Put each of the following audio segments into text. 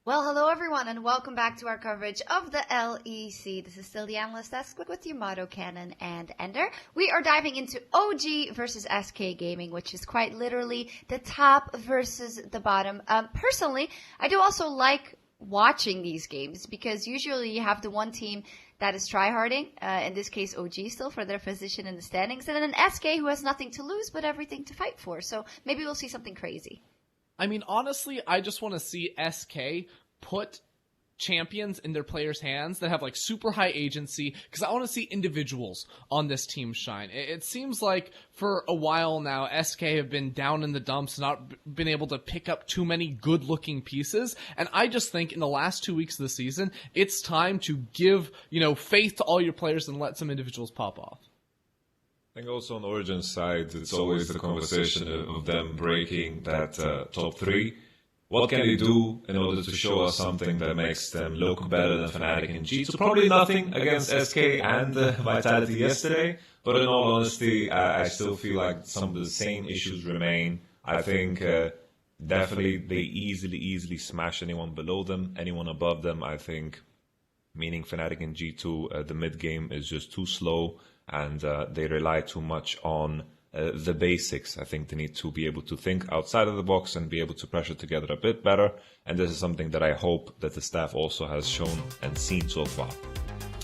Well, hello everyone, and welcome back to our coverage of the LEC. This is still the Analyst Desk with you, Motto, Cannon, and Ender. We are diving into OG versus SK Gaming, which is quite literally the top versus the bottom. Personally, I do also like watching these games because usually you have the one team that is tryharding, in this case OG still for their position in the standings, and then an SK who has nothing to lose but everything to fight for. So maybe we'll see something crazy. I mean, honestly, I just want to see SK put champions in their players' hands that have like super high agency, because I want to see individuals on this team shine. It seems like for a while now, SK have been down in the dumps, not been able to pick up too many good-looking pieces, and I just think in the last 2 weeks of the season, it's time to give, faith to all your players and let some individuals pop off. I think also on Origen's side, it's always the conversation of them breaking that top three. What can they do in order to show us something that makes them look better than Fnatic and G2? Probably nothing against SK and Vitality yesterday, but in all honesty, I still feel like some of the same issues remain. I think definitely they easily smash anyone below them, anyone above them. I think, meaning Fnatic and G2, the mid game is just too slow, and they rely too much on the basics. I think they need to be able to think outside of the box and be able to pressure together a bit better. And this is something that I hope that the staff also has shown and seen so far.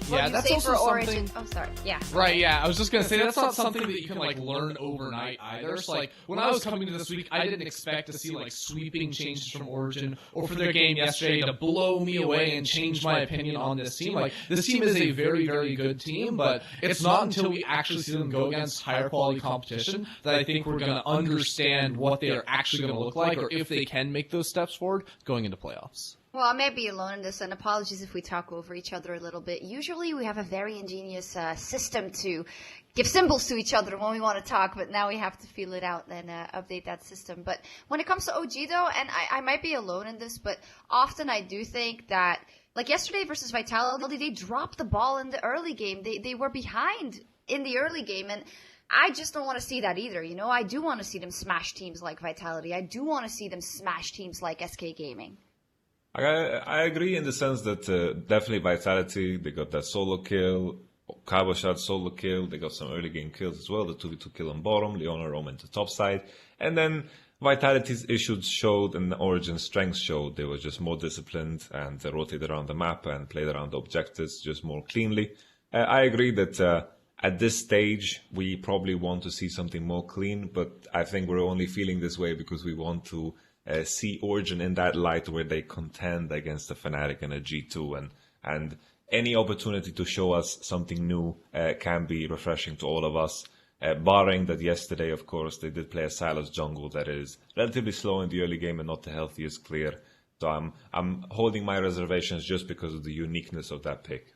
Yeah, that's also Origin. something. Oh, sorry. Yeah. Right, yeah. I was just gonna say that's not something that you can learn overnight either. So when I was coming to this week, I didn't expect to see sweeping changes from Origin or for their game yesterday to blow me away and change my opinion on this team. This team is a very, very good team, but it's not until we actually see them go against higher quality competition that I think we're gonna understand what they are actually gonna look like, or if they can make those steps forward going into playoffs. Well, I may be alone in this, and apologies if we talk over each other a little bit. Usually we have a very ingenious system to give symbols to each other when we want to talk, but now we have to feel it out and update that system. But when it comes to OG, though, and I might be alone in this, but often I do think that, like yesterday versus Vitality, they dropped the ball in the early game. They were behind in the early game, and I just don't want to see that either. I do want to see them smash teams like Vitality. I do want to see them smash teams like SK Gaming. I agree in the sense that definitely Vitality, they got that solo kill, Cabochard solo kill, they got some early game kills as well, the 2v2 kill on bottom, Leona roam to top side, and then Vitality's issues showed and the Origin's strengths showed. They were just more disciplined and they rotated around the map and played around the objectives just more cleanly. I agree that at this stage we probably want to see something more clean, but I think we're only feeling this way because we want to see Origin in that light where they contend against a Fnatic and a G2, and any opportunity to show us something new can be refreshing to all of us, barring that yesterday, of course, they did play a Sylas jungle that is relatively slow in the early game and not the healthiest clear. So I'm holding my reservations just because of the uniqueness of that pick.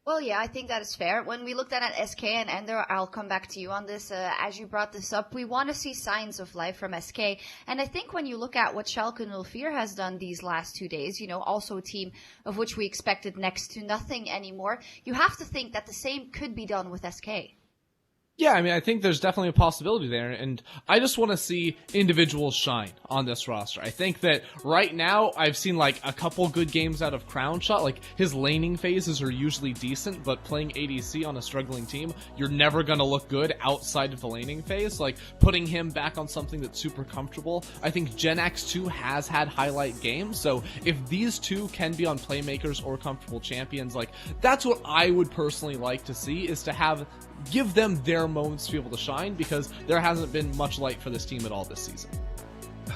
Well, yeah, I think that is fair. When we looked at SK and Ender, I'll come back to you on this. As you brought this up, we want to see signs of life from SK. And I think when you look at what Schalke 04 has done these last 2 days, also a team of which we expected next to nothing anymore, you have to think that the same could be done with SK. Yeah, I mean, I think there's definitely a possibility there, and I just want to see individuals shine on this roster. I think that right now, I've seen a couple good games out of Crownshot. His laning phases are usually decent, but playing ADC on a struggling team, you're never going to look good outside of the laning phase. Putting him back on something that's super comfortable. I think Gen X2 has had highlight games, so if these two can be on playmakers or comfortable champions, that's what I would personally like to see, is to give them their moments to be able to shine, because there hasn't been much light for this team at all this season.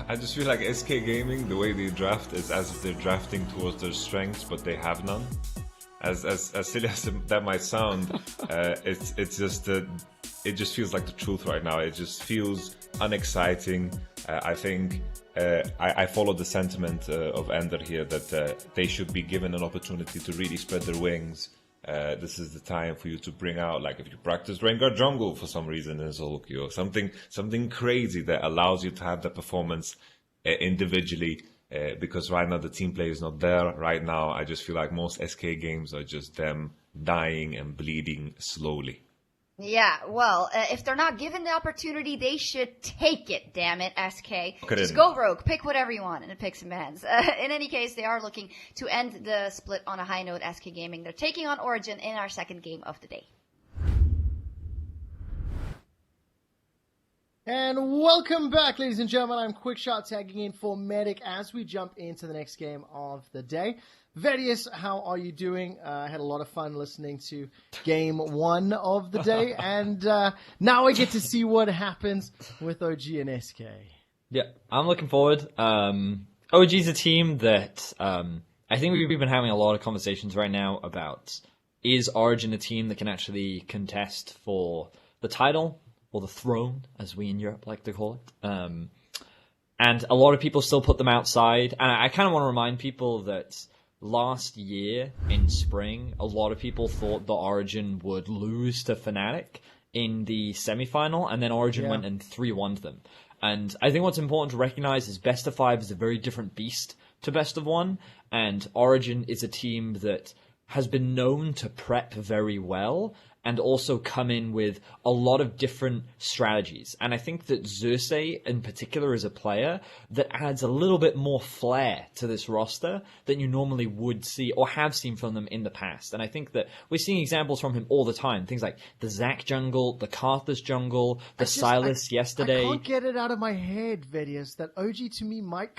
I just feel like SK Gaming, the way they draft is as if they're drafting towards their strengths, but they have none. As silly as that might sound, it's just it just feels like the truth right now. It just feels unexciting. I think I follow the sentiment of Ender here that they should be given an opportunity to really spread their wings. This is the time for you to bring out, if you practice Rengar jungle for some reason in Zolki, or something crazy that allows you to have that performance individually, because right now the team play is not there. Right now, I just feel like most SK games are just them dying and bleeding slowly. Yeah, well, if they're not given the opportunity, they should take it, damn it, SK. Just go rogue, pick whatever you want, and it picks some hands. In any case, they are looking to end the split on a high note, SK Gaming. They're taking on Origen in our second game of the day. And welcome back, ladies and gentlemen. I'm Quickshot tagging in for Medic as we jump into the next game of the day. Verius, how are you doing? I had a lot of fun listening to game 1 of the day, and now I get to see what happens with OG and SK. Yeah, I'm looking forward. OG's a team that I think we've been having a lot of conversations right now about, is Origen a team that can actually contest for the title, or the throne, as we in Europe like to call it. And a lot of people still put them outside, and I kind of want to remind people that last year in spring, a lot of people thought that Origen would lose to Fnatic in the semifinal, and then Origen went and 3-1'd them. And I think what's important to recognize is best of 5 is a very different beast to best of 1, and Origen is a team that has been known to prep very well and also come in with a lot of different strategies. And I think that Xerxes in particular is a player that adds a little bit more flair to this roster than you normally would see or have seen from them in the past. And I think that we're seeing examples from him all the time. Things like the Zac jungle, the Karthus jungle, the Silas yesterday. I can't get it out of my head, Verius, that OG to me might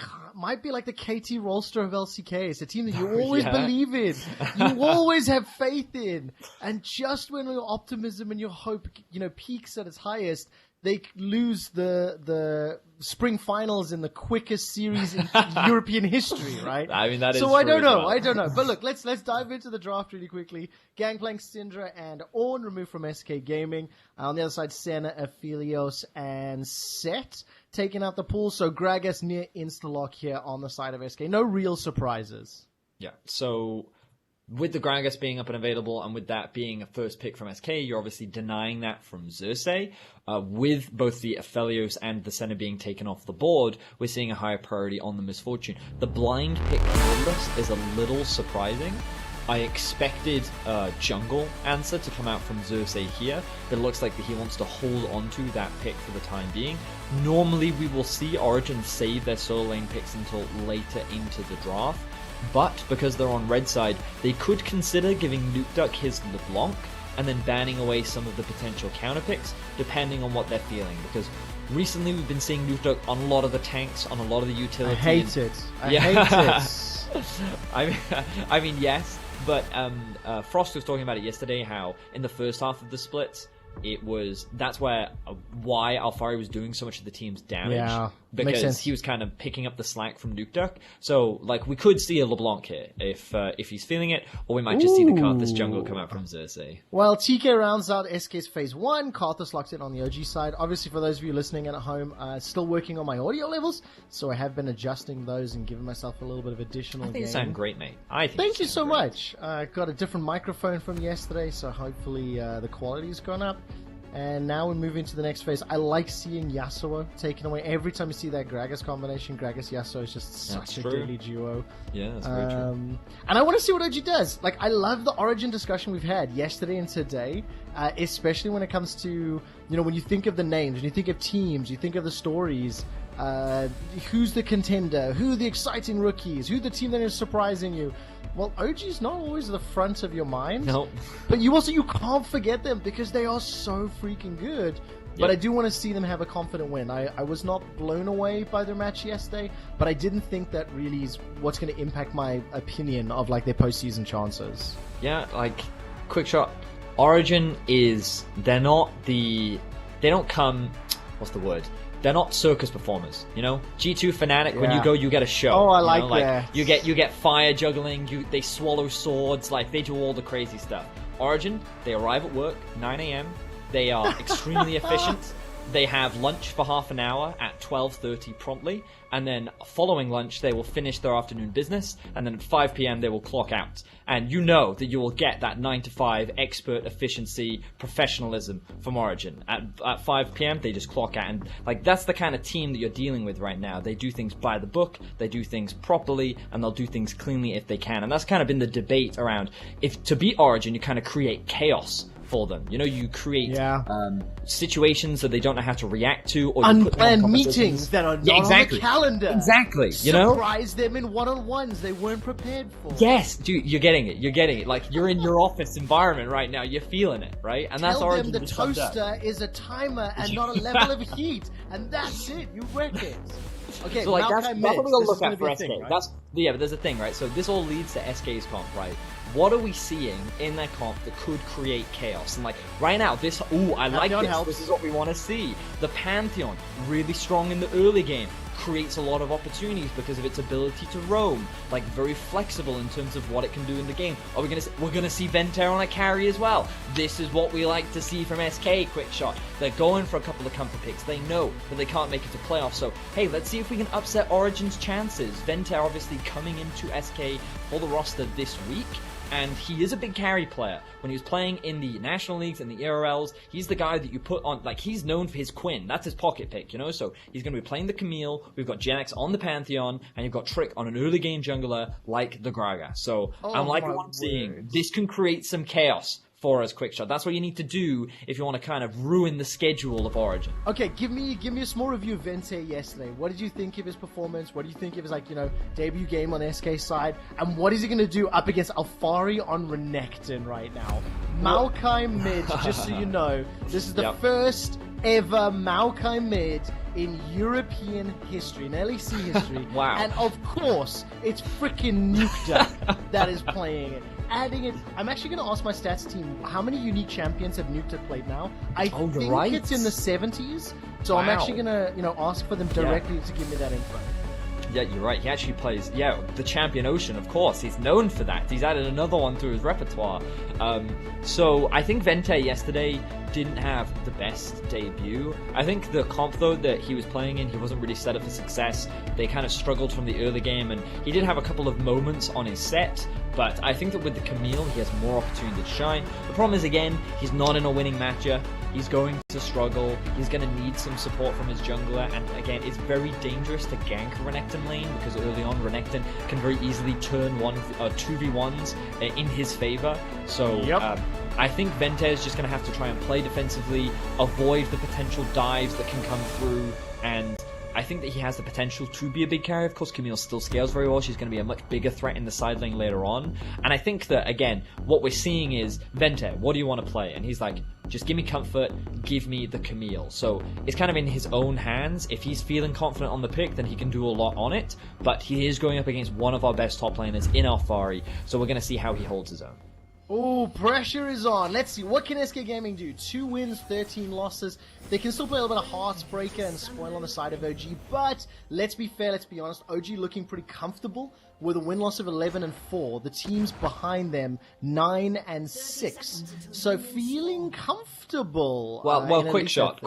be like the KT roster of LCK. It's a team that you always believe in. You always have faith in. And just when your optimism and your hope, peaks at its highest, they lose the spring finals in the quickest series in European history, right? I mean, that is so. I don't know. But look, let's dive into the draft really quickly. Gangplank, Syndra, and Ornn removed from SK Gaming. On the other side, Senna, Aphelios, and Set taking out the pool. So Gragas near insta-lock here on the side of SK. No real surprises. Yeah. So with the Gragas being up and available, and with that being a first pick from SK, you're obviously denying that from Xerxes. With both the Aphelios and the Senna being taken off the board, we're seeing a higher priority on the Misfortune. The blind pick list is a little surprising. I expected a jungle answer to come out from Xerxes here, but it looks like that he wants to hold on to that pick for the time being. Normally, we will see Origen save their solo lane picks until later into the draft. But because they're on red side, they could consider giving Nukeduck his LeBlanc and then banning away some of the potential counter picks, depending on what they're feeling. Because recently we've been seeing Nukeduck on a lot of the tanks, on a lot of the utilities. I hate it. I hate it. I mean, yes, but Frost was talking about it yesterday, how in the first half of the splits, that's why Alfari was doing so much of the team's damage, because he was kind of picking up the slack from Nukeduck. So we could see a LeBlanc here if he's feeling it, or we might just see the Karthus jungle come out from Xerxes. Well, TK rounds out SK's phase 1. Karthus locks in on the OG side. Obviously, for those of you listening at home, still working on my audio levels, so I have been adjusting those and giving myself a little bit of additional gain. You sound great, mate. Thank you so much. I got a different microphone from yesterday, so hopefully the quality's gone up. And now we move into the next phase. I like seeing Yasuo taken away. Every time you see that Gragas combination, Gragas-Yasuo is just such a deadly duo. Yeah, that's very true. And I want to see what OG does. I love the Origin discussion we've had yesterday and today, especially when it comes to, when you think of the names, when you think of teams, you think of the stories, who's the contender, who are the exciting rookies, who's the team that is surprising you. Well, OG's not always the front of your mind. No. But you can't forget them because they are so freaking good. But I do want to see them have a confident win. I was not blown away by their match yesterday, but I didn't think that really is what's going to impact my opinion of their postseason chances. Yeah, quick shot. Origen they don't come, what's the word? They're not circus performers, G2 Fnatic, when you go, you get a show. Oh, I like that. You get fire juggling, they swallow swords, they do all the crazy stuff. Origen, they arrive at work, 9 a.m., they are extremely efficient. They have lunch for half an hour at 12:30 promptly, and then following lunch they will finish their afternoon business, and then at 5 p.m. they will clock out. And you know that you will get that 9 to 5 expert efficiency, professionalism from Origen. At 5 p.m. they just clock out, and that's the kind of team that you're dealing with right now. They do things by the book, they do things properly, and they'll do things cleanly if they can. And that's kind of been the debate around, if to beat Origen you kind of create chaos for them. You know, you create Yeah. situations that they don't know how to react to, or you put them on Unplanned conversations. meetings that are not exactly. on the calendar. Exactly. You know? Surprise them in one-on-ones they weren't prepared for. Yes, dude, you're getting it. You're getting it. Like, you're in your office environment right now. You're feeling it, right? And that's Tell Origin them the just summed up. toaster is a timer and not a level of heat, and that's it. You wreck it. Okay, So like Maokai that's mid. what we're gonna This look is gonna at be for a SK. thing, right? But there's a thing, right? So this all leads to SK's comp, right? What are we seeing in their comp that could create chaos? And like right now, I like Pantheon this. helps. This is what we want to see. The Pantheon, really strong in the early game, creates a lot of opportunities because of its ability to roam. Like very flexible in terms of what it can do in the game. We're gonna see Venter on a carry as well. This is what we like to see from SK Quickshot. They're going for a couple of comfort picks. They know that they can't make it to playoffs. So hey, let's see if we can upset Origin's chances. Venter obviously coming into SK for the roster this week. And he is a big carry player. When he was playing in the National Leagues and the ERLs, he's the guy that you put on, like, he's known for his Quinn. That's his pocket pick, you know? So he's going to be playing the Camille, we've got Gen X on the Pantheon, and you've got Trick on an early game jungler like the Gragas. So I'm liking what I'm seeing. This can create some chaos for us, Quickshot. That's what you need to do if you want to kind of ruin the schedule of Origin. Okay, give me a small review of Vente yesterday. What did you think of his performance? What do you think of his debut game on SK side? And what is he going to do up against Alfari on Renekton right now? Maokai mid, just so you know, this is the first ever Maokai mid in European history, in LEC history. Wow. And of course, it's freaking Nukeduck that is playing it. Adding it, I'm actually going to ask my stats team how many unique champions have Nukeduck played now. I think it's in the 70s, so I'm actually going to ask for them directly to give me that info. Yeah, you're right. He actually plays, the Champion Ocean, of course. He's known for that. He's added another one to his repertoire. So I think Vente yesterday didn't have the best debut. I think the comp, though, that he was playing in, he wasn't really set up for success. They kind of struggled from the early game, and he did have a couple of moments on his set, but I think that with the Camille, he has more opportunity to shine. The problem is, again, he's not in a winning matchup. He's going to struggle. He's going to need some support from his jungler. And again, it's very dangerous to gank Renekton lane because early on, Renekton can very easily turn 2v1s in his favor. So I think Vente is just going to have to try and play defensively, avoid the potential dives that can come through, and I think that he has the potential to be a big carry. Of course, Camille still scales very well. She's going to be a much bigger threat in the side lane later on. And I think that, again, what we're seeing is, Vente, what do you want to play? And he's like, just give me comfort, give me the Camille. So it's kind of in his own hands. If he's feeling confident on the pick, then he can do a lot on it. But he is going up against one of our best top laners in Alfari. So we're going to see how he holds his own. Oh, pressure is on. Let's see. What can SK Gaming do? 2 wins, 13 losses. They can still play a little bit of Heartsbreaker and spoil on the side of OG, but let's be fair, let's be honest. OG looking pretty comfortable with a win-loss of 11-4. The teams behind them, 9-6. So feeling comfortable. Well, quick shot.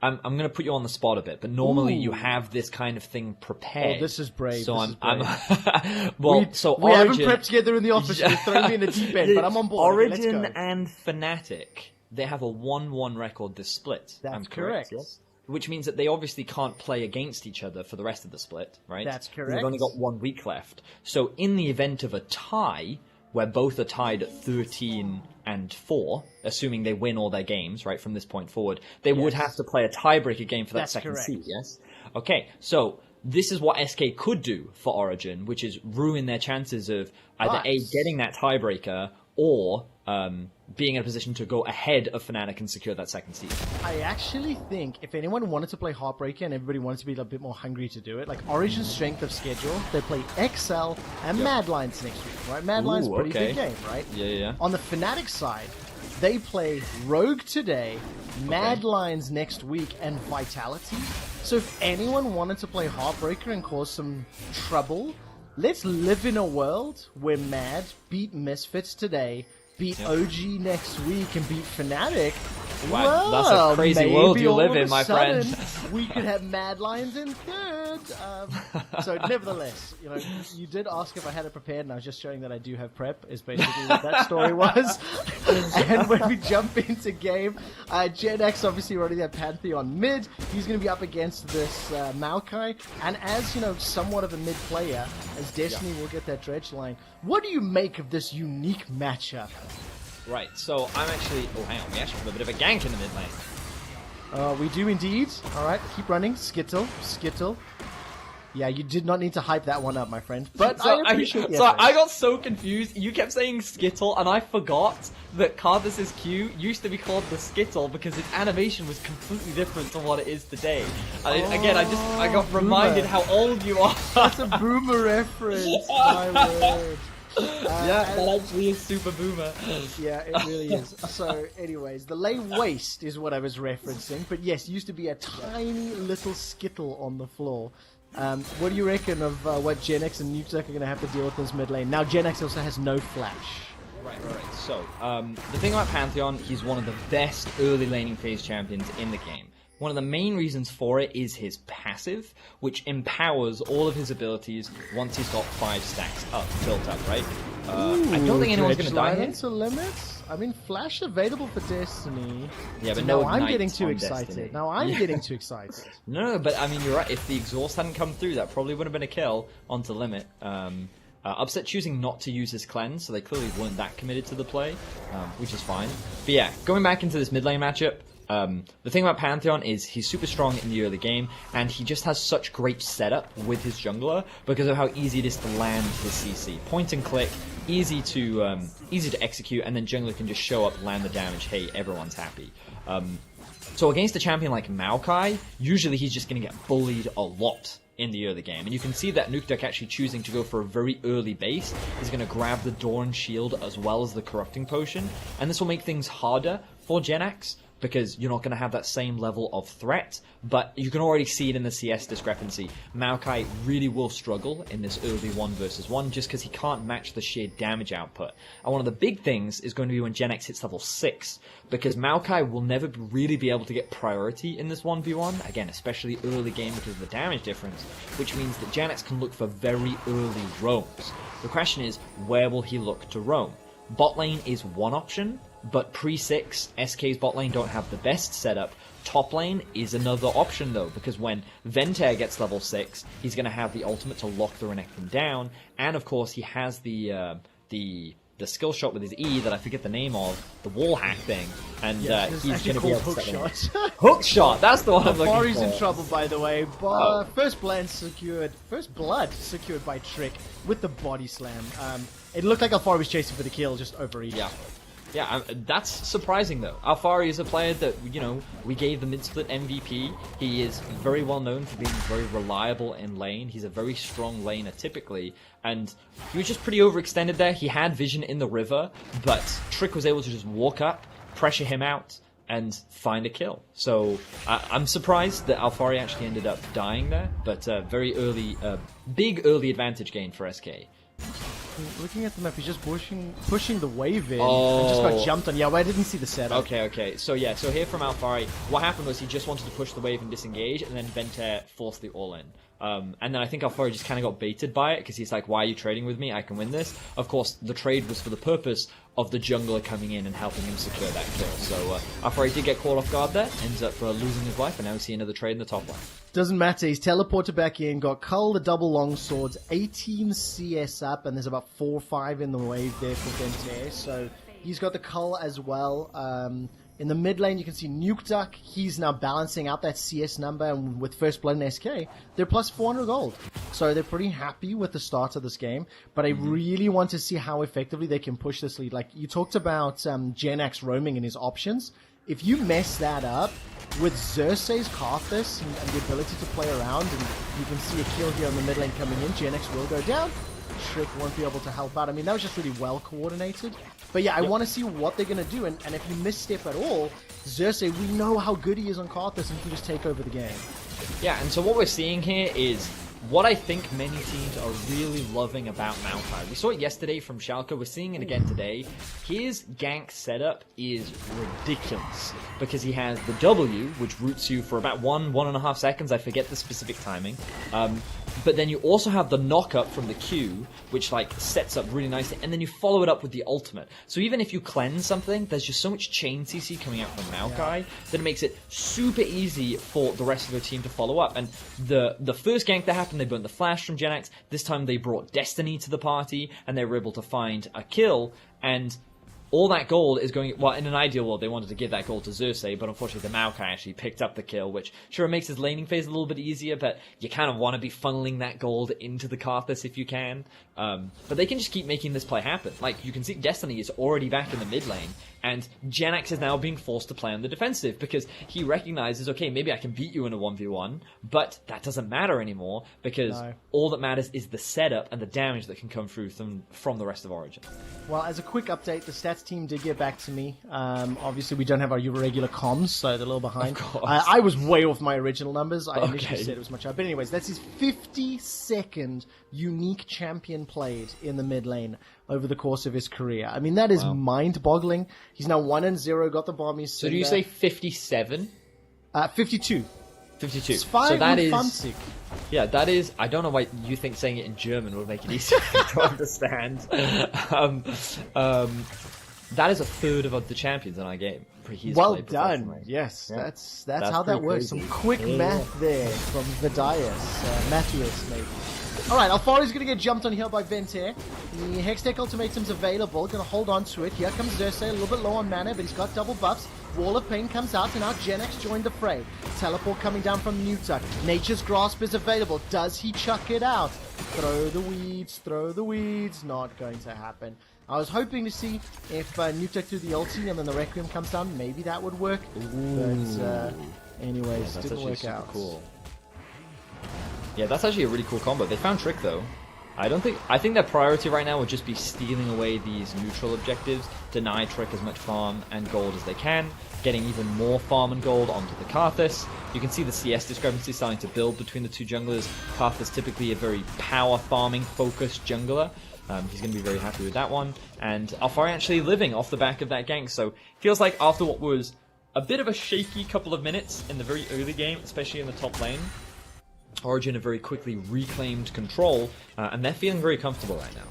I'm going to put you on the spot a bit, but normally you have this kind of thing prepared. Oh, this is brave. So this is brave. we haven't prepped together in the office. You're throwing me in the deep end, but I'm on board. Origin okay, and Fnatic, they have a 1-1 record this split. That's correct. Yes? Which means that they obviously can't play against each other for the rest of the split, right? That's correct. We've only got 1 week left. So in the event of a tie, where both are tied at 13-4, assuming they win all their games, right, from this point forward, they would have to play a tiebreaker game for that second seed, yes? Okay, so this is what SK could do for Origin, which is ruin their chances of either A, getting that tiebreaker, or being in a position to go ahead of Fnatic and secure that second seed. I actually think if anyone wanted to play Heartbreaker and everybody wanted to be a bit more hungry to do it, like Origin's strength of schedule, they play XL and Mad Lions next week, right? Mad Lions pretty big game, right? Yeah. On the Fnatic side, they play Rogue today, Mad Lions next week, and Vitality. So if anyone wanted to play Heartbreaker and cause some trouble, let's live in a world where Mad beat Misfits today, beat OG next week, and beat Fnatic. Wow, well, that's a crazy world you live in, my friend. We could have Mad Lions in third. So, nevertheless, you did ask if I had it prepared, and I was just showing that I do have prep. Is basically what that story was. And when we jump into game, Gen X obviously running that Pantheon mid. He's going to be up against this Maokai, and as somewhat of a mid player, as Destiny will get that dredge line. What do you make of this unique matchup? Right, so I'm actually... Oh, hang on. We actually have a bit of a gank in the mid lane. We do indeed. Alright, keep running. Skittle. Yeah, you did not need to hype that one up, my friend. But So I appreciate the so effort. I got so confused. You kept saying Skittle, and I forgot that Karthus's Q used to be called the Skittle because its animation was completely different to what it is today. Again, I got reminded boomer. how old you are. That's a boomer reference, my word. Yeah, that actually is super boomer. Yeah, it really is. So, anyways, the lane waste is what I was referencing. But yes, used to be a tiny little skittle on the floor. What do you reckon of what Gen X and Nuke are going to have to deal with this mid lane? Now, Gen X also has no flash. Right. So, the thing about Pantheon, he's one of the best early laning phase champions in the game. One of the main reasons for it is his passive, which empowers all of his abilities once he's got 5 stacks built up, right? I don't think anyone's going to die here. Into limits? I mean, Flash available for Destiny. Yeah, but now no I'm Ignite getting too on excited. Destiny. Now I'm getting too excited. No, but I mean, you're right. If the exhaust hadn't come through, that probably would have been a kill onto limit. Upset choosing not to use his cleanse, so they clearly weren't that committed to the play, which is fine. But yeah, going back into this mid lane matchup, the thing about Pantheon is he's super strong in the early game, and he just has such great setup with his jungler because of how easy it is to land his CC. Point and click, easy to execute, and then jungler can just show up, land the damage. Hey, everyone's happy. So against a champion like Maokai, usually he's just going to get bullied a lot in the early game. And you can see that Nukeduck actually choosing to go for a very early base. He's going to grab the Dawn Shield as well as the Corrupting Potion. And this will make things harder for Gen X, because you're not going to have that same level of threat, but you can already see it in the CS discrepancy. Maokai really will struggle in this early 1 versus 1 just because he can't match the sheer damage output. And one of the big things is going to be when Gen X hits level 6, because Maokai will never really be able to get priority in this 1v1, again, especially early game because of the damage difference, which means that Gen X can look for very early roams. The question is, where will he look to roam? Bot lane is one option, but pre-6, SK's bot lane don't have the best setup. Top lane is another option though, because when Ventair gets level 6, he's going to have the ultimate to lock the Renekton down, and of course he has the skill shot with his E that I forget the name of, the wall hack thing, and he's going to be able to set Hookshot. Hookshot, that's the one I'm looking Fari's for. in trouble, by the way. First blood secured by Trick with the body slam. It looked like Alfari was chasing for the kill, just overeating. Yeah, that's surprising though. Alfari is a player that, we gave the mid-split MVP. He is very well known for being very reliable in lane. He's a very strong laner typically, and he was just pretty overextended there. He had vision in the river, but Trick was able to just walk up, pressure him out, and find a kill. So I'm surprised that Alfari actually ended up dying there, but very early, big early advantage gain for SK. Looking at the map, he's just pushing the wave in and just got jumped on. Yeah, well, I didn't see the setup. Okay. So here from Alfari, what happened was he just wanted to push the wave and disengage, and then Ventair forced the all-in. And then I think Alfari just kind of got baited by it, because he's like, why are you trading with me? I can win this. Of course, the trade was for the purpose of the jungler coming in and helping him secure that kill. So Alfari did get caught off guard there, ends up losing his life, and now we see another trade in the top line. Doesn't matter, he's teleported back in, got Cull, the double long swords, 18 CS up, and there's about 4 or 5 in the wave there for Ventair, so he's got the Cull as well. In the mid lane, you can see Nukeduck. He's now balancing out that CS number, and with First Blood and SK, they're plus 400 gold. So they're pretty happy with the start of this game, but I really want to see how effectively they can push this lead. Like, you talked about Gen X roaming and his options. If you mess that up, with Xerxes, Karthus, and the ability to play around, and you can see a kill here on the mid lane coming in, Gen X will go down. Trick won't be able to help out. I mean, that was just really well coordinated. But yeah, I want to see what they're going to do, and if you misstep at all, Xerxes, we know how good he is on Karthus, and he can just take over the game. Yeah, and so what we're seeing here is what I think many teams are really loving about Maokai. We saw it yesterday from Schalke, we're seeing it again today. His gank setup is ridiculous, because he has the W, which roots you for about 1.5 seconds, I forget the specific timing. But then you also have the knock-up from the Q, which sets up really nicely, and then you follow it up with the ultimate. So even if you cleanse something, there's just so much chain CC coming out from Maokai that it makes it super easy for the rest of the team to follow up. And the first gank that happened, they burnt the flash from Gen X. This time they brought Destiny to the party, and they were able to find a kill, and all that gold is going... Well, in an ideal world, they wanted to give that gold to Xerxes, but unfortunately the Maokai actually picked up the kill, which sure makes his laning phase a little bit easier, but you kind of want to be funneling that gold into the Karthus if you can. But they can just keep making this play happen. Like, you can see Destiny is already back in the mid lane, and Genax is now being forced to play on the defensive, because he recognizes, okay, maybe I can beat you in a 1v1, but that doesn't matter anymore, because all that matters is the setup and the damage that can come through from the rest of Origin. Well, as a quick update, the stats team did get back to me. Obviously, we don't have our regular comms, so they're a little behind. I was way off my original numbers. I initially said it was much higher. But anyways, that's his 52nd unique champion played in the mid lane over the course of his career. I mean, that is mind-boggling. He's now 1-0, got the bomb. So do you say 57? 52. 52. It's fine. So that is... Fancy. Yeah, that is... I don't know why you think saying it in German would make it easier to understand. That is a third of the champions in our game. Well done. Yes, yeah. That's how that works. Crazy. Some quick math there from Vidius. Matthias, maybe. Alright, Alfari's going to get jumped on here by Venter. The Hextech ultimatum's available. Going to hold on to it. Here comes Xerxes, a little bit low on mana, but he's got double buffs. Wall of Pain comes out, and now Genax joined the fray. Teleport coming down from Nutuck. Nature's Grasp is available. Does he chuck it out? Throw the weeds. Not going to happen. I was hoping to see if Nutuck threw the ulti and then the Requiem comes down. Maybe that would work. But anyways, didn't work out. Cool. Yeah, that's actually a really cool combo. They found Trick though. I think their priority right now would just be stealing away these neutral objectives, deny Trick as much farm and gold as they can, getting even more farm and gold onto the Karthus. You can see the CS discrepancy starting to build between the two junglers. Karthus typically a very power farming focused jungler. He's going to be very happy with that one. And Alfari actually living off the back of that gank. So feels like after what was a bit of a shaky couple of minutes in the very early game, especially in the top lane, Origin have very quickly reclaimed control, and they're feeling very comfortable right now.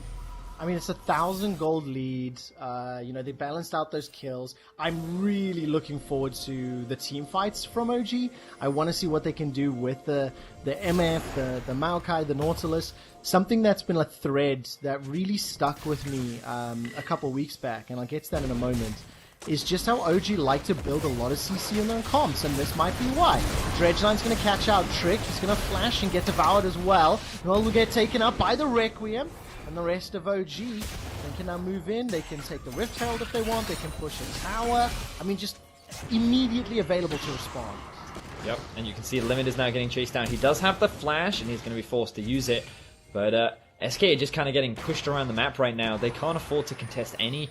I mean, it's 1,000 gold lead. They balanced out those kills. I'm really looking forward to the team fights from OG. I want to see what they can do with the MF, the Maokai, the Nautilus. Something that's been a thread that really stuck with me a couple weeks back, and I'll get to that in a moment, is just how OG like to build a lot of CC in their comps, and this might be why. Dredgeline's going to catch out Trick. He's going to flash and get devoured as well. Well, will get taken up by the Requiem. And the rest of OG, they can now move in. They can take the Rift Herald if they want. They can push a tower. I mean, just immediately available to respond. Yep, and you can see Limit is now getting chased down. He does have the flash, and he's going to be forced to use it. But SK are just kind of getting pushed around the map right now. They can't afford to contest any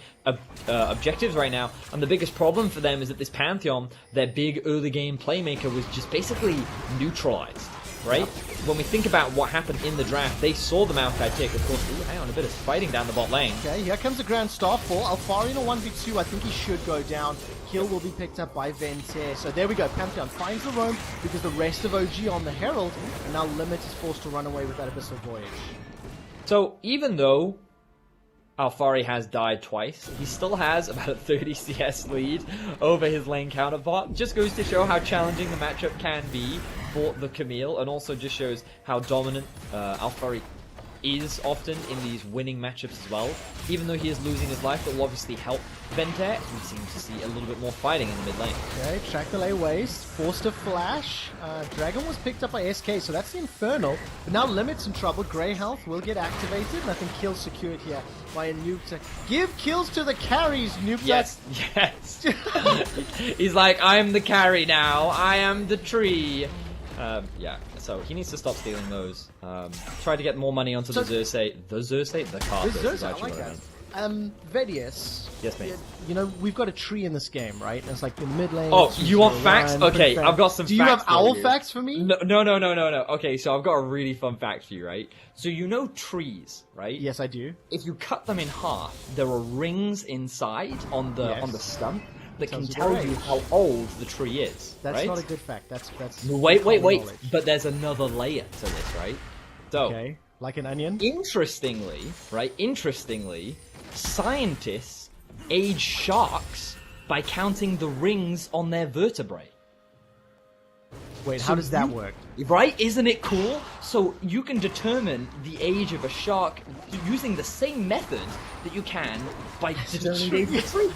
objectives right now. And the biggest problem for them is that this Pantheon, their big early game playmaker, was just basically neutralized. Right? When we think about what happened in the draft, they saw the Maokai tick. Of course, hang on, a bit of fighting down the bot lane. Okay, here comes the Grand Starfall. Alfari in a 1v2, I think he should go down. Kill will be picked up by Venter. So there we go, Pantheon finds the roam because the rest of OG on the Herald, and now Limit is forced to run away with that Abyssal Voyage. So even though Alfari has died twice, he still has about a 30 CS lead over his lane counterpart. Just goes to show how challenging the matchup can be for the Camille, and also just shows how dominant Alfari is often in these winning matchups as well. Even though he is losing his life, it will obviously help Venter. We seem to see a little bit more fighting in the mid lane. Okay, track the lane waste, forced to flash. Dragon was picked up by SK, so that's the Infernal. But now Limit's in trouble. Grey Health will get activated, and I think kills secured here by a Nuke. Give kills to the carries, Nuke. Yes. He's like, I'm the carry now. I am the tree. Yeah, so he needs to stop stealing those. Try to get more money onto the Xerxes. The Xerxes? The Karthus. I like that. Vedius. Yes, mate. You know, we've got a tree in this game, right? And it's like the mid lane. Oh, you want facts? Okay, I've got some facts. Do you have owl facts for me? No. Okay, so I've got a really fun fact for you, right? So you know trees, right? Yes, I do. If you cut them in half, there are rings inside on the stump that can tell you how old the tree is. That's right? not a good fact. That's wait. But there's another layer to this, right? So, okay, like an onion. Interestingly, scientists age sharks by counting the rings on their vertebrae. Wait, how does that work? Right? Isn't it cool? So you can determine the age of a shark using the same method that you can by just turning the tree.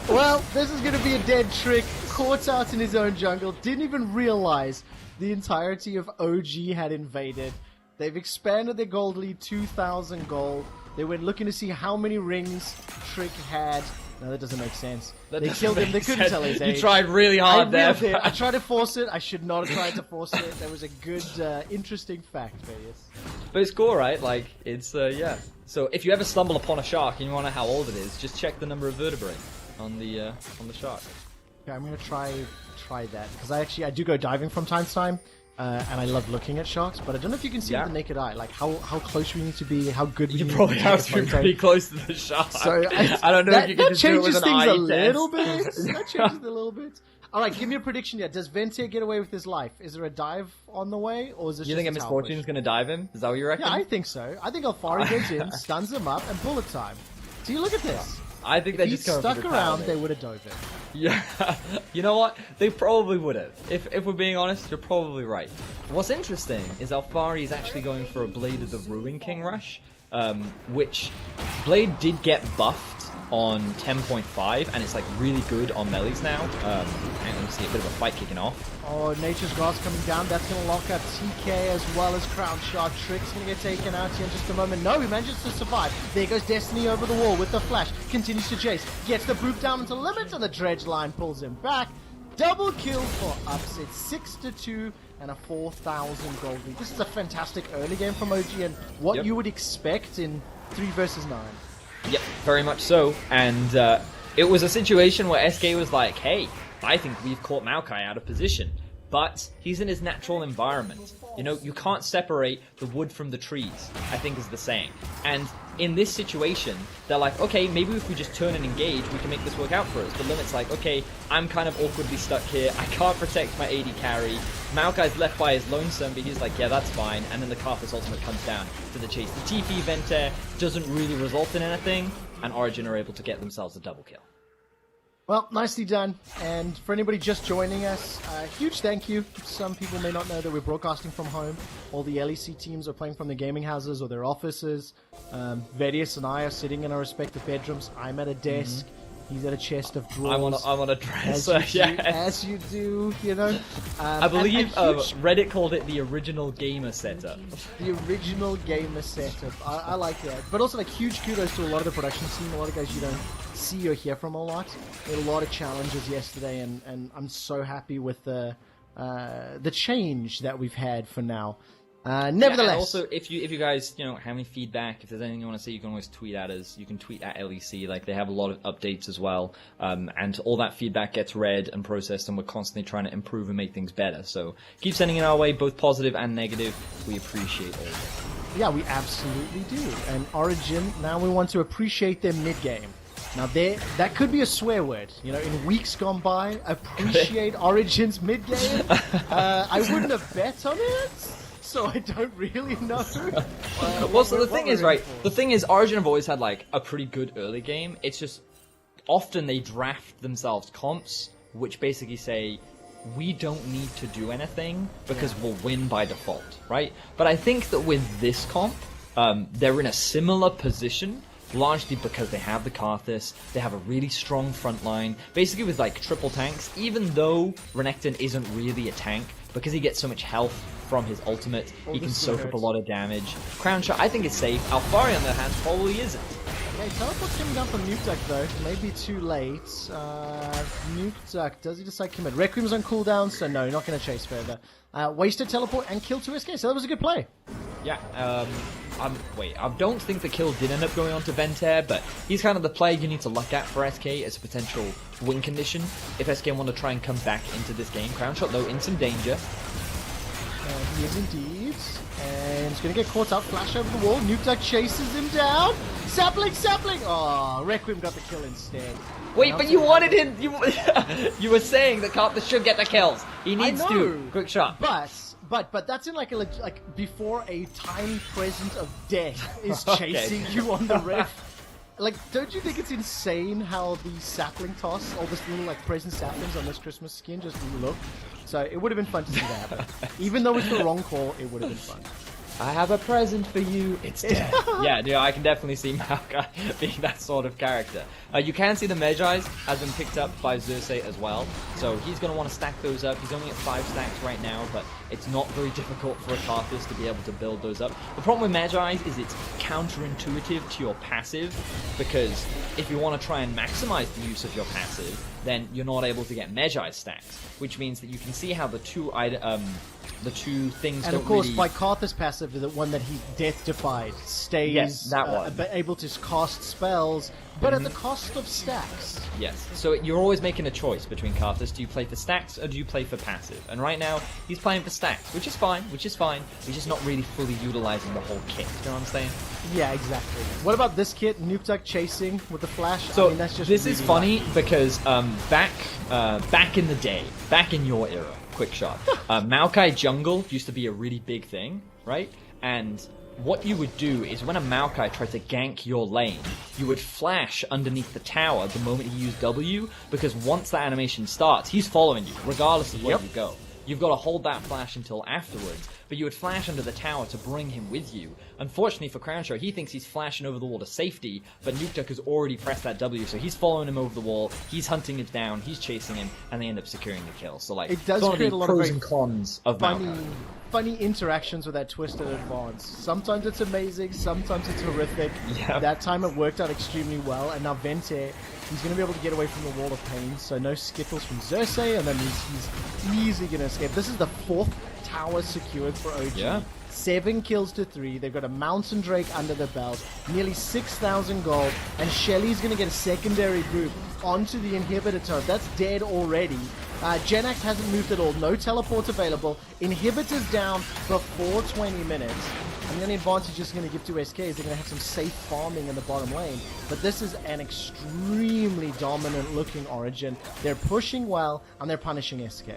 Well, this is going to be a dead trick. Caught out in his own jungle. Didn't even realize the entirety of OG had invaded. They've expanded their gold lead 2,000 gold. They went looking to see how many rings Trick had. No, that doesn't make sense. They killed him. They couldn't tell his age. You tried really hard there. I tried to force it. I should not have tried to force it. There was a good, interesting fact, Vegas. But it's cool, right? Like, it's, yeah. So if you ever stumble upon a shark and you want to know how old it is, just check the number of vertebrae on the shark. Okay, I'm gonna try that because I do go diving from time to time, and I love looking at sharks. But I don't know if you can see with the naked eye, like how close we need to be, how good we need to be. You probably have to be pretty close to the shark. So I don't know if you can just do it with an eye a little bit. That changes it a little bit. All right, give me a prediction yet. Does Vente get away with his life? Is there a dive on the way, or is it? You think a Misfortune is going to dive him? Is that what you reckon? Yeah, I think so. I think Alfari goes in, stuns him up, and bullet time. See, look at this. I think they just stuck around. They would have dove it. Yeah, you know what? They probably would have. If we're being honest, you're probably right. What's interesting is Alfari is actually going for a Blade of the Ruin King rush, which Blade did get buffed on 10.5, and it's like really good on melees now. And we see a bit of a fight kicking off. Oh, Nature's Grasp coming down. That's going to lock up TK as well as Crown Shot. Trick's going to get taken out here in just a moment. No, he manages to survive. There goes Destiny over the wall with the flash. Continues to chase. Gets the Boop down into limits, and the Dredge line pulls him back. Double kill for Upset. 6-2 and a 4,000 gold lead. This is a fantastic early game from OG and what you would expect in 3 versus 9. Yep, very much so. And it was a situation where SK was like, hey, I think we've caught Maokai out of position. But he's in his natural environment. You know, you can't separate the wood from the trees, I think is the saying. And in this situation, they're like, okay, maybe if we just turn and engage, we can make this work out for us. But Limit's like, okay, I'm kind of awkwardly stuck here. I can't protect my AD carry. Maokai's left by his lonesome, but he's like, yeah, that's fine. And then the Karthus ultimate comes down to the chase. The TP Vente doesn't really result in anything, and Origen are able to get themselves a double kill. Well, nicely done. And for anybody just joining us, huge thank you. Some people may not know that we're broadcasting from home. All the LEC teams are playing from their gaming houses or their offices. Vedius and I are sitting in our respective bedrooms. I'm at a desk. He's at a chest of drawers. I'm on a dresser, as you do, you know. I believe Reddit called it the original gamer setup. The original gamer setup. I like that. But also, like, huge kudos to a lot of the production team. A lot of guys you don't see or hear from a lot. We had a lot of challenges yesterday, and I'm so happy with the change that we've had for now. Nevertheless, yeah, also if you guys have any feedback, if there's anything you want to say, you can always tweet at us. You can tweet at LEC. Like, they have a lot of updates as well, and all that feedback gets read and processed, and we're constantly trying to improve and make things better. So keep sending it our way, both positive and negative. We appreciate all of it. Yeah, we absolutely do. And Origen, now we want to appreciate their mid game. Now, that could be a swear word. In weeks gone by, appreciate Origen's mid game. I wouldn't have bet on it. So I don't really know. Well, so the thing is, right? The thing is, Origen have always had like a pretty good early game. It's just often they draft themselves comps, which basically say we don't need to do anything because we'll win by default, right? But I think that with this comp, they're in a similar position. Largely because they have the Karthus, they have a really strong front line, basically with like triple tanks, even though Renekton isn't really a tank, because he gets so much health from his ultimate, he can soak up a lot of damage. Crown Shot, I think it's safe. Alfari, on the other hand, probably isn't. Okay, teleport's coming down from Nuke Duck though, maybe too late. Nuke Duck, does he decide to commit? Requiem's on cooldown, so no, not going to chase further. Wasted teleport and kill 2SK, so that was a good play. Yeah, I don't think the kill did end up going on to Venter, but he's kind of the player you need to look at for SK as a potential win condition if SK want to try and come back into this game. Crown Shot, though, in some danger. He is indeed. And he's going to get caught up. Flash over the wall. Nuke Duck chases him down. Sapling! Oh, Requiem got the kill instead. Wait, but you wanted him... You were saying that Karthus should get the kills. He needs to. Quick shot. But that's in like before a tiny present of death is chasing you on the rift. Like, don't you think it's insane how the sapling toss, all this little like present saplings on this Christmas skin just look? So it would have been fun to see that happen. Even though it's the wrong call, it would have been fun. I have a present for you. It's dead. Yeah, dude, I can definitely see Maokai being that sort of character. You can see the Magi's has been picked up by Xerxes as well, so he's going to want to stack those up. He's only at 5 stacks right now, but it's not very difficult for a Karthus to be able to build those up. The problem with Magi's is it's counterintuitive to your passive, because if you want to try and maximize the use of your passive, then you're not able to get Magi stacks, which means that you can see how the two things And don't of course, really... by Karthus passive, the one that he death defied stays Yes, that one. able to cast spells, but at the cost of stacks. Yes, so you're always making a choice between Karthus. Do you play for stacks or do you play for passive? And right now, he's playing for stacks, which is fine. He's just not really fully utilizing the whole kit. You know what I'm saying? Yeah, exactly. What about this kit, Nuke Duck chasing with the flash? So I mean, that's just this really is funny because back in the day, back in your era, quick shot, Maokai jungle used to be a really big thing, right? And what you would do is when a Maokai tried to gank your lane, you would flash underneath the tower the moment he used W, because once that animation starts, he's following you, regardless of where you go. You've got to hold that flash until afterwards, but you would flash under the tower to bring him with you. Unfortunately for Crownshaw, he thinks he's flashing over the wall to safety, but Nukeduck has already pressed that W, so he's following him over the wall, he's hunting him down, he's chasing him, and they end up securing the kill. So like, It does it's one create of a the lot of pros very and cons of Maokai. funny interactions with that twisted advance. Sometimes it's amazing, sometimes it's horrific. Yeah. That time it worked out extremely well, and now Vente, he's going to be able to get away from the Wall of Pain, so no Skittles from Xerxes, and then he's easily going to escape. This is the 4th tower secured for OG. Yeah. 7 kills to 3. They've got a Mountain Drake under the belt, nearly 6,000 gold, and Shelly's going to get a secondary group onto the inhibitor turret. That's dead already. Genax hasn't moved at all. No teleport available. Inhibitors down before 20 minutes. And the only advantage is going to give to SK is they're going to have some safe farming in the bottom lane. But this is an extremely dominant looking Origin. They're pushing well, and they're punishing SK.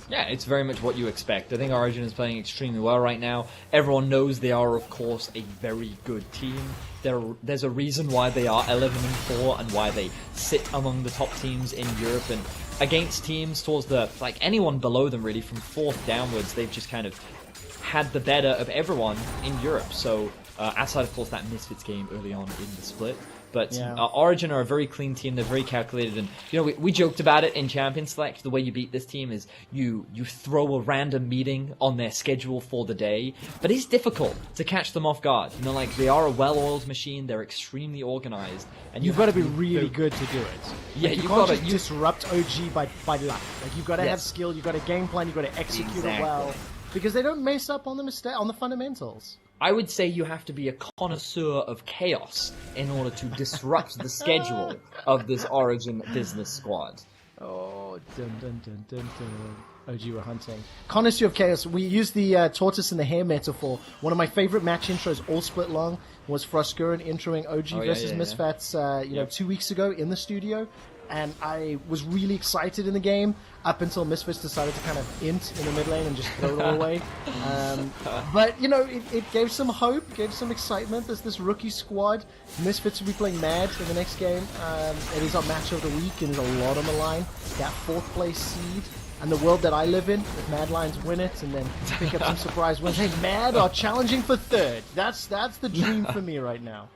Yeah, it's very much what you expect. I think Origen is playing extremely well right now. Everyone knows they are, of course, a very good team. There's a reason why they are 11-4 and why they sit among the top teams in Europe, and against teams towards the, like, anyone below them really, from 4th downwards, they've just kind of had the better of everyone in Europe. So outside, of course, that Misfits game early on in the split. But Yeah. Origen are a very clean team. They're very calculated, and you know we joked about it in Champion Select. The way you beat this team is you throw a random meeting on their schedule for the day, but it's difficult to catch them off guard. You know, like, they are a well-oiled machine. They're extremely organized, and You've got to be really good to do it. Yeah, Like, you you've can't got just to disrupt OG by luck. Like, you've got to have Yes. skill, you've got a game plan, you've got to execute it well. Exactly. Because they don't mess up on the fundamentals. I would say you have to be a connoisseur of chaos in order to disrupt the schedule of this Origin business squad. Oh, dun dun dun dun dun. OG were hunting. Connoisseur of Chaos. We used the tortoise and the hare metaphor. One of my favorite match intros all split long was Froskurin introing OG versus Misfats 2 weeks ago in the studio. And I was really excited in the game up until Misfits decided to kind of int in the mid lane and just throw it all away. But, you know, it gave some hope, gave some excitement. There's this rookie squad. Misfits will be playing Mad in the next game. It is our match of the week, and there's a lot on the line. That 4th place seed. And the world that I live in, if Mad Lions win it and then pick up some surprise wins. Hey, Mad are challenging for 3rd. That's the dream for me right now.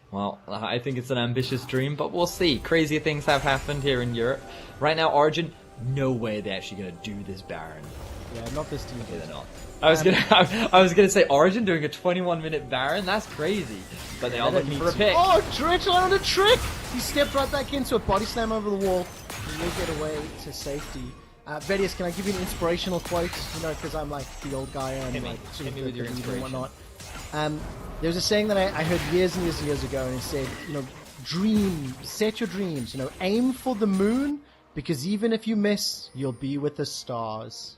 Well, I think it's an ambitious dream, but we'll see. Crazy things have happened here in Europe. Right now, Origin, no way they're actually going to do this Baron. Yeah, not this team. Okay, they're not. I was gonna say Origin doing a 21-minute Baron. That's crazy, but they are They don't looking need for a to. pick. Oh, Dredge on a trick! He stepped right back into a body slam over the wall. He will get away to safety. Vedius, can I give you an inspirational quote? You know, because I'm like the old guy and Hit me. like sort Hit of me the with your leader and inspiration. whatnot. There's a saying that I heard years and years and years ago, and it said, you know, set your dreams. You know, aim for the moon, because even if you miss, you'll be with the stars.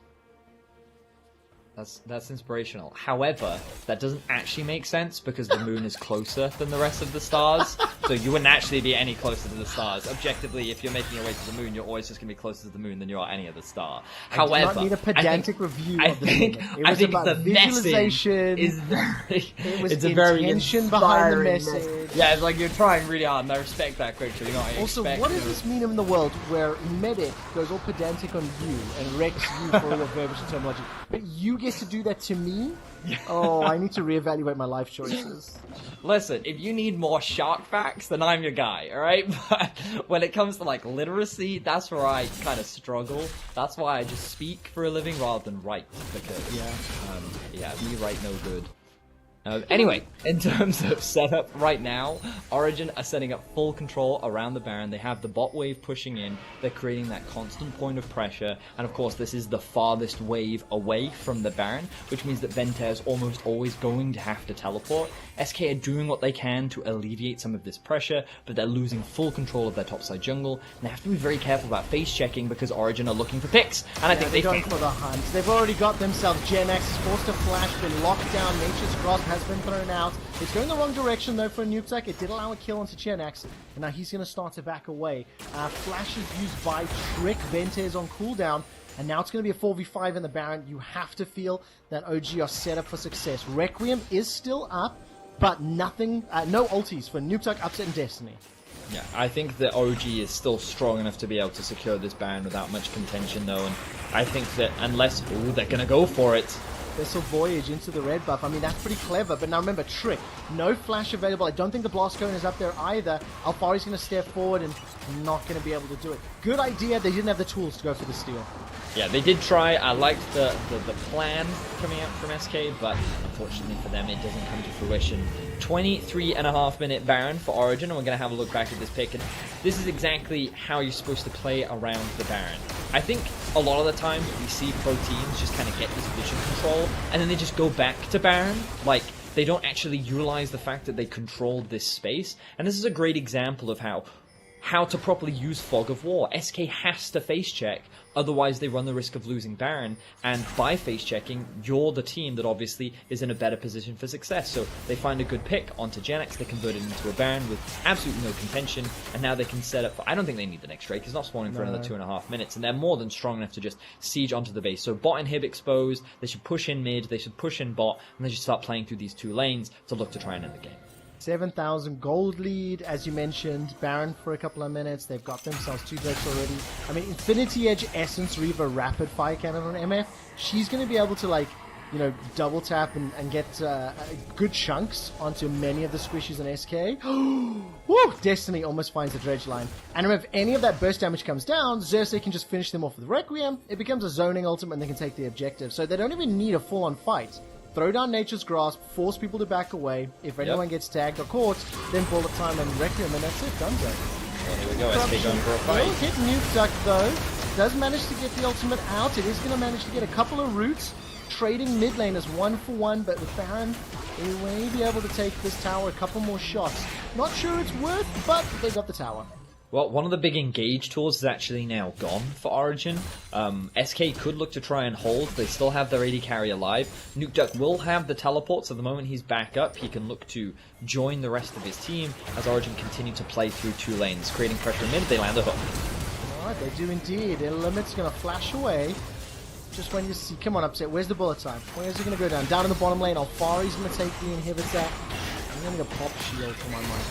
That's inspirational. However, that doesn't actually make sense because the moon is closer than the rest of the stars. So you wouldn't actually be any closer to the stars. Objectively, if you're making your way to the moon, you're always just going to be closer to the moon than you are any other star. I do not need a pedantic review of the moon. It was about the visualization. message is very, It was it's a very intention behind the inspiring message. Yeah, it's like you're trying really hard, and I respect that quickly. You know, I Also, expect, what you does know, this mean in the world where Medic goes all pedantic on you and wrecks you for all your verbiage and terminology, but you get to do that to me? Oh, I need to reevaluate my life choices. Listen, if you need more shark facts, then I'm your guy, alright? But when it comes to, like, literacy, that's where I kind of struggle. That's why I just speak for a living rather than write, because, me write no good. Anyway, in terms of setup right now, Origen are setting up full control around the Baron. They have the bot wave pushing in. They're creating that constant point of pressure. And of course, this is the farthest wave away from the Baron, which means that Venter is almost always going to have to teleport. SK are doing what they can to alleviate some of this pressure, but they're losing full control of their topside jungle. And they have to be very careful about face checking because Origen are looking for picks. And I think they're going for the hunt. They've already got themselves Gen X, forced to flash, been locked down, Nature's Grasp has been thrown out. It's going the wrong direction though for a Nuke Tech. It did allow a kill onto Gen X, and now he's going to start to back away. Flash is used by Trick, Venter is on cooldown, and now it's going to be a 4v5 in the Baron. You have to feel that OG are set up for success. Requiem is still up, but nothing, no ultis for Nuke Tech, Upset, and Destiny. Yeah, I think that OG is still strong enough to be able to secure this Baron without much contention though, and I think that unless, they're going to go for it. Vessel Voyage into the red buff. I mean, that's pretty clever. But now remember, Trick. No flash available. I don't think the Blast Cone is up there either. Alfari's going to step forward and not going to be able to do it. Good idea. They didn't have the tools to go for the steal. Yeah, they did try. I liked the plan coming out from SK, but unfortunately for them, it doesn't come to fruition. 23.5-minute Baron for Origen, and we're going to have a look back at this pick. And this is exactly how you're supposed to play around the Baron. I think a lot of the times we see pro teams just kind of get this vision control, and then they just go back to Baron. Like, they don't actually utilize the fact that they controlled this space. And this is a great example of how to properly use Fog of War. SK has to face check, otherwise they run the risk of losing Baron, and by face checking, you're the team that obviously is in a better position for success. So they find a good pick onto Gen X, they convert it into a Baron with absolutely no contention, and now they can set up for, I don't think they need the next Drake, he's not spawning for another 2.5 minutes, and they're more than strong enough to just siege onto the base. So bot inhib exposed, they should push in mid, they should push in bot, and they should start playing through these two lanes to look to try and end the game. 7,000 gold lead, as you mentioned. Baron for a couple of minutes. They've got themselves 2 Drakes already. I mean, Infinity Edge, Essence, Reaver, Rapid Fire Cannon on MF. She's going to be able to, like, you know, double tap and get good chunks onto many of the squishies in SK. Woo! Destiny almost finds the dredge line. And remember, if any of that burst damage comes down, Xerxes can just finish them off with Requiem. It becomes a zoning ultimate and they can take the objective. So they don't even need a full-on fight. Throw down Nature's Grasp, force people to back away. If anyone gets tagged or caught, then bullet time and Requiem, and that's it, done. Well, here we go, SK going for a fight. Will hit Nuke Duck though. Does manage to get the ultimate out. It is going to manage to get a couple of roots. Trading mid lane as 1-for-1, but with Baron, they may be able to take this tower a couple more shots. Not sure it's worth, but they got the tower. Well, one of the big engage tools is actually now gone for Origen. SK could look to try and hold. They still have their AD carry alive. Nuke Duck will have the teleport, so the moment he's back up, he can look to join the rest of his team as Origen continue to play through 2 lanes, creating pressure in mid. They land a hook. Alright, they do indeed. Their limit's going to flash away. Just when you see, come on, Upset, where's the bullet time? Where's he going to go down? Down in the bottom lane, Alfari's going to take the inhibitor. I'm going to need a pop shield for my mind.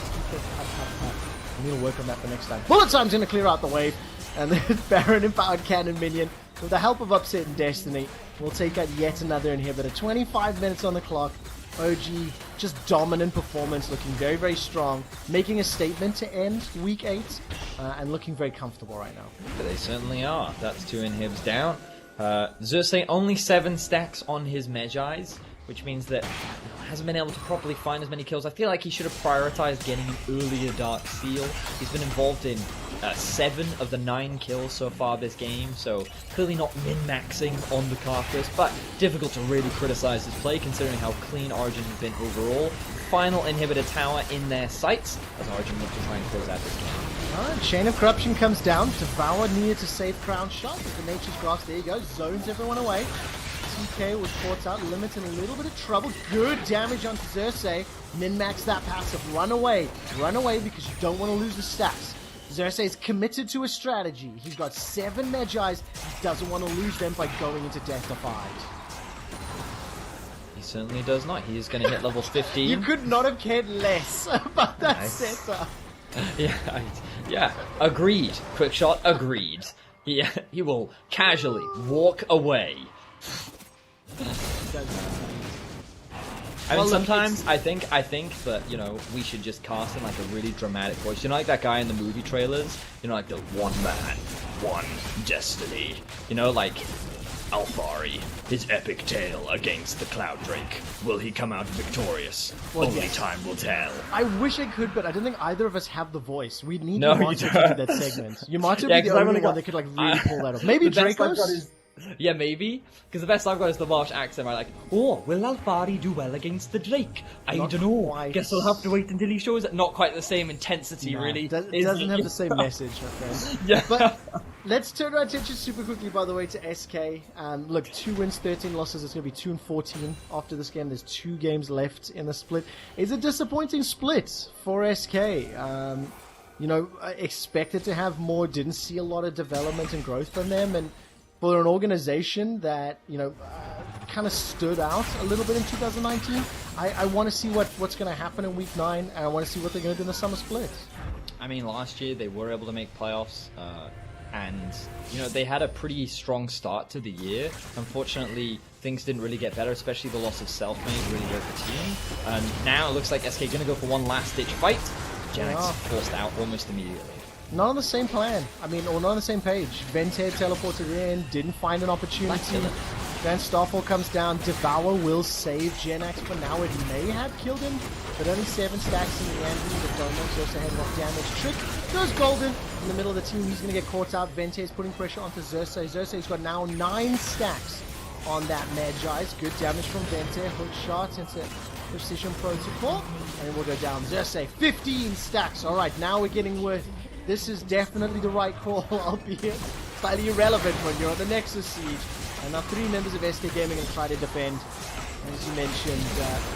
I need to work on that for next time. Bullet time's going to clear out the wave. And then Baron Empowered Cannon Minion, with the help of Upset and Destiny, will take out yet another inhibitor. 25 minutes on the clock. OG, just dominant performance, looking very, very strong. Making a statement to end Week 8, and looking very comfortable right now. They certainly are. That's 2 inhibs down. Xerxes only 7 stacks on his Medjais, which means that hasn't been able to properly find as many kills. I feel like he should have prioritized getting an earlier Dark Seal. He's been involved in 7 of the 9 kills so far this game, so clearly not min-maxing on the Carcass, but difficult to really criticize his play considering how clean Origen has been overall. Final inhibitor tower in their sights as Origen look to try and close out this game. Chain of Corruption comes down. Devour needed to save Crown Shot with the Nature's Grasp. There you go. Zones everyone away. TK was caught out. Limits in a little bit of trouble. Good damage onto Xerxes. Min-max that passive. Run away. Run away because you don't want to lose the stats. Xerxes is committed to a strategy. He's got 7 Medjais. He doesn't want to lose them by going into Death-Defied. He certainly does not. He is going to hit level 15. You could not have cared less about that setup. Yeah, agreed. Quick shot, agreed. He will casually walk away. I Well, mean, look, sometimes I think that we should just cast in like a really dramatic voice. You know, like that guy in the movie trailers. You know, like the one man, one destiny. You know, like Alfari, his epic tale against the Cloud Drake. Will he come out victorious? Well, Only yes. time will tell. I wish I could, but I don't think either of us have the voice. We need No, Yamato you to do don't. that segment. Yamato would Yeah, be 'cause the I've only only one got- that could like really pull that off. Maybe The best I've got Dracos? is- Yeah, maybe. Because the best I've got is the Welsh accent where like, oh, will Alfari do well against the Drake? I Not don't know. quite. Guess we'll have to wait until he shows it. Not quite the same intensity, Nah, really. It doesn't is have it? the same message, my friend. Yeah. But let's turn our attention super quickly, by the way, to SK. Look, 2 wins, 13 losses. It's going to be 2-14 after this game. There's 2 games left in the split. It's a disappointing split for SK. I expected to have more. Didn't see a lot of development and growth from them. And for an organization that, kind of stood out a little bit in 2019, I want to see what's going to happen in Week 9, and I want to see what they're going to do in the summer split. I mean, last year they were able to make playoffs, and they had a pretty strong start to the year. Unfortunately, things didn't really get better, especially the loss of Selfmade really hurt the team. And now it looks like SK going to go for one last-ditch fight. Jax Yeah. forced out almost immediately. Not on the same plan. Or not on the same page. Vente teleported in, didn't find an opportunity. Then Starfall comes down. Devour will save Genax for now. It may have killed him, but only 7 stacks in the end. The Donos also had enough damage. Trick goes golden in the middle of the team. He's going to get caught out. Vente is putting pressure onto Xerxes. Xerxes got now 9 stacks on that Magi's. Good damage from Vente. Hook shot into Precision Protocol. And we'll go down. Xerxes, 15 stacks. Alright, now we're getting worth. This is definitely the right call, albeit slightly irrelevant when you're on the Nexus Siege. And now 3 members of SK Gaming and try to defend. As you mentioned,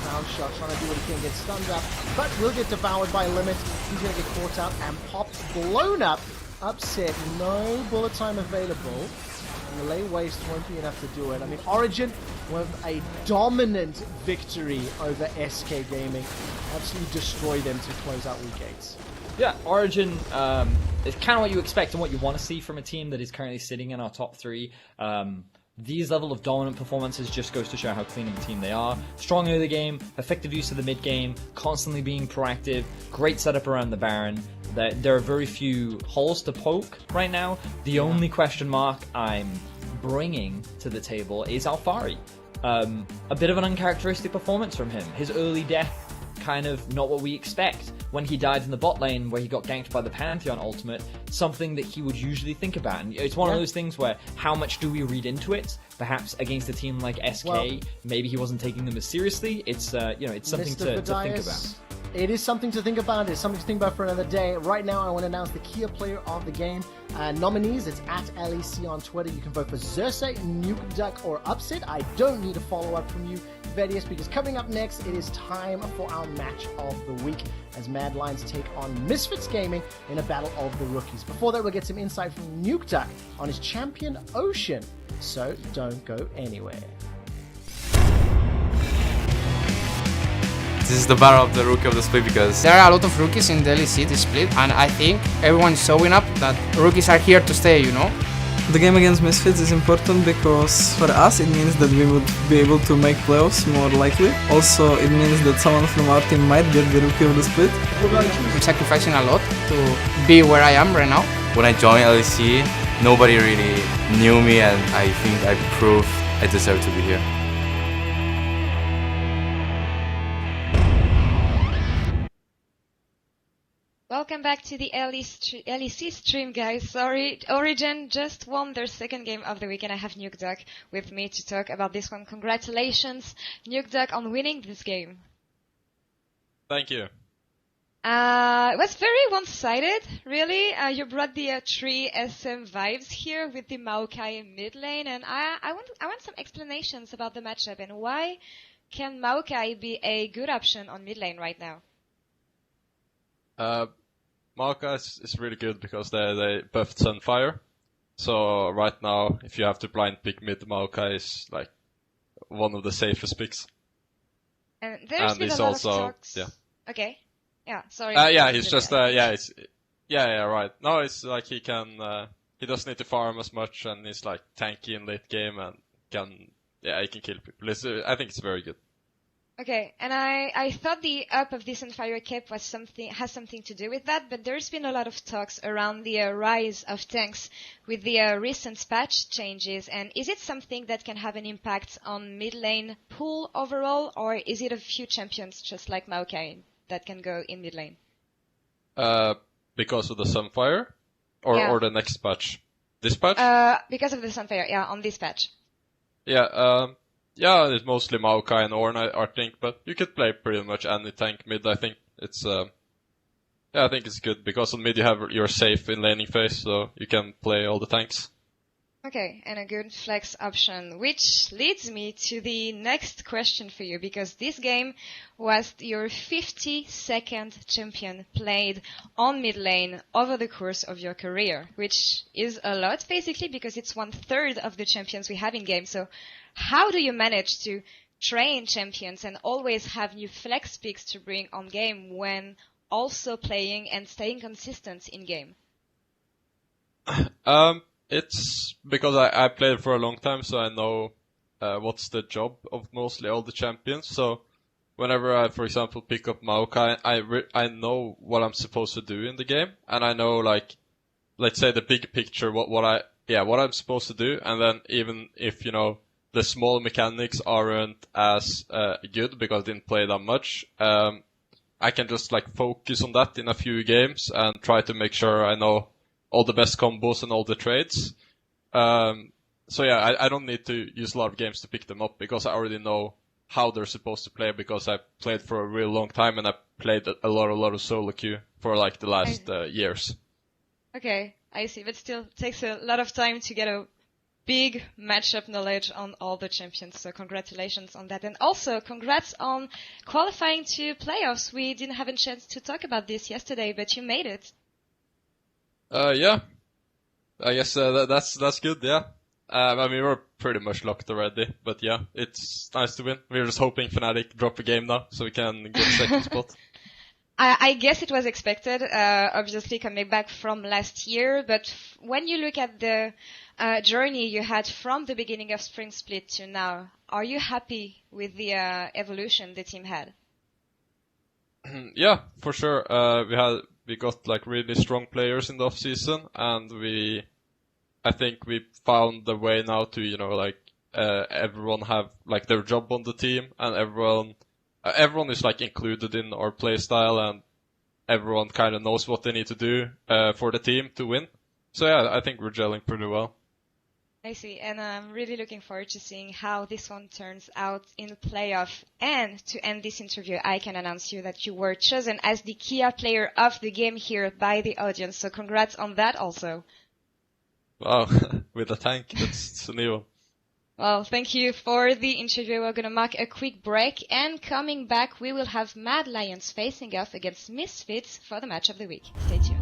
Crown Shot trying to do what he can, get stunned up, but will get devoured by Limit. He's going to get caught out and popped, blown up, upset. No bullet time available. And the lay waste won't be enough to do it. I mean, Origen with a dominant victory over SK Gaming. Absolutely destroy them to close out Week 8. Yeah, Origin is kind of what you expect and what you want to see from a team that is currently sitting in our top 3. These level of dominant performances just goes to show how clean of a team they are. Strong early game, effective use of the mid game, constantly being proactive, great setup around the Baron. There are very few holes to poke right now. The only question mark I'm bringing to the table is Alfari. A bit of an uncharacteristic performance from him. His early death, kind of not what we expect. When he died in the bot lane where he got ganked by the Pantheon ultimate, something that he would usually think about. And it's one of those things where how much do we read into it? Perhaps against a team like SK, maybe he wasn't taking them as seriously. It's it's something to think about. It is something to think about. It's something to think about for another day. Right now, I want to announce the key player of the game. Nominees, it's at LEC on Twitter. You can vote for Xerxes, Nuke Duck, or Upset. I don't need a follow-up from you, Vedius, because coming up next, it is time for our match of the week as Mad Lions take on Misfits Gaming in a battle of the rookies. Before that, we'll get some insight from Nuke Duck on his champion Ocean. So don't go anywhere. This is the battle of the rookie of the split because there are a lot of rookies in the LEC this split, and I think everyone is showing up that rookies are here to stay, The game against Misfits is important because for us it means that we would be able to make playoffs more likely. Also, it means that someone from our team might get the rookie of the split. I'm sacrificing a lot to be where I am right now. When I joined LEC, nobody really knew me, and I think I proved I deserve to be here. Welcome back to the LEC stream, guys. Sorry, Origen just won their second game of the week, and I have Nuke Duck with me to talk about this one. Congratulations, Nuke Duck, on winning this game. Thank you. It was very one-sided, really. You brought the 3 SM vibes here with the Maokai mid lane, and I want some explanations about the matchup and why can Maokai be a good option on mid lane right now? Maokai is really good because they buffed Sunfire. So right now, if you have to blind pick mid, Maokai is like one of the safest picks. And there's been he's a lot also of talks. yeah. Okay. Yeah. Sorry. He's just right. No, it's like he can. He doesn't need to farm as much, and he's like tanky in late game and he can kill people. I think it's very good. Okay, and I thought the up of the Sunfire Cape has something to do with that, but there's been a lot of talks around the rise of tanks with the recent patch changes, and is it something that can have an impact on mid lane pool overall, or is it a few champions just like Maokai that can go in mid lane? Because of the Sunfire? Or the next patch? This patch? Because of the Sunfire, yeah, on this patch. Yeah, it's mostly Maokai and Ornn, I think, but you could play pretty much any tank mid. I think it's I think it's good because on mid you're safe in laning phase, so you can play all the tanks. Okay, and a good flex option, which leads me to the next question for you, because this game was your 52nd champion played on mid lane over the course of your career, which is a lot basically because it's 1/3 of the champions we have in game. So how do you manage to train champions and always have new flex picks to bring on game when also playing and staying consistent in game? It's because I played for a long time, so I know what's the job of mostly all the champions. So whenever I, for example, pick up Maokai, I know what I'm supposed to do in the game, and I know, like, let's say the big picture, what I'm supposed to do, and then even if, you know, the small mechanics aren't as good because I didn't play that much, I can just like focus on that in a few games and try to make sure I know all the best combos and all the trades. So yeah, I don't need to use a lot of games to pick them up because I already know how they're supposed to play because I played for a real long time and I played a lot of solo queue for like the last years. Okay, I see, but still takes a lot of time to get a big matchup knowledge on all the champions, so congratulations on that. And also, congrats on qualifying to playoffs. We didn't have a chance to talk about this yesterday, but you made it. Yeah. I guess that's good, yeah. I mean, we're pretty much locked already, but yeah, it's nice to win. We're just hoping Fnatic drop a game now, so we can get second spot. I guess it was expected, obviously coming back from last year, but when you look at the journey you had from the beginning of Spring Split to now, are you happy with the evolution the team had? Yeah, for sure. We got like really strong players in the off season, and I think we found the way now to, you know, like everyone have like their job on the team, and everyone is like included in our play style, and everyone kind of knows what they need to do for the team to win. So yeah, I think we're gelling pretty well. I see, and I'm really looking forward to seeing how this one turns out in the playoff. And to end this interview, I can announce you that you were chosen as the Kia player of the game here by the audience. So congrats on that also. Wow, with a tank, that's a new one. Well, thank you for the interview. We're going to mark a quick break, and coming back, we will have Mad Lions facing off against Misfits for the match of the week. Stay tuned.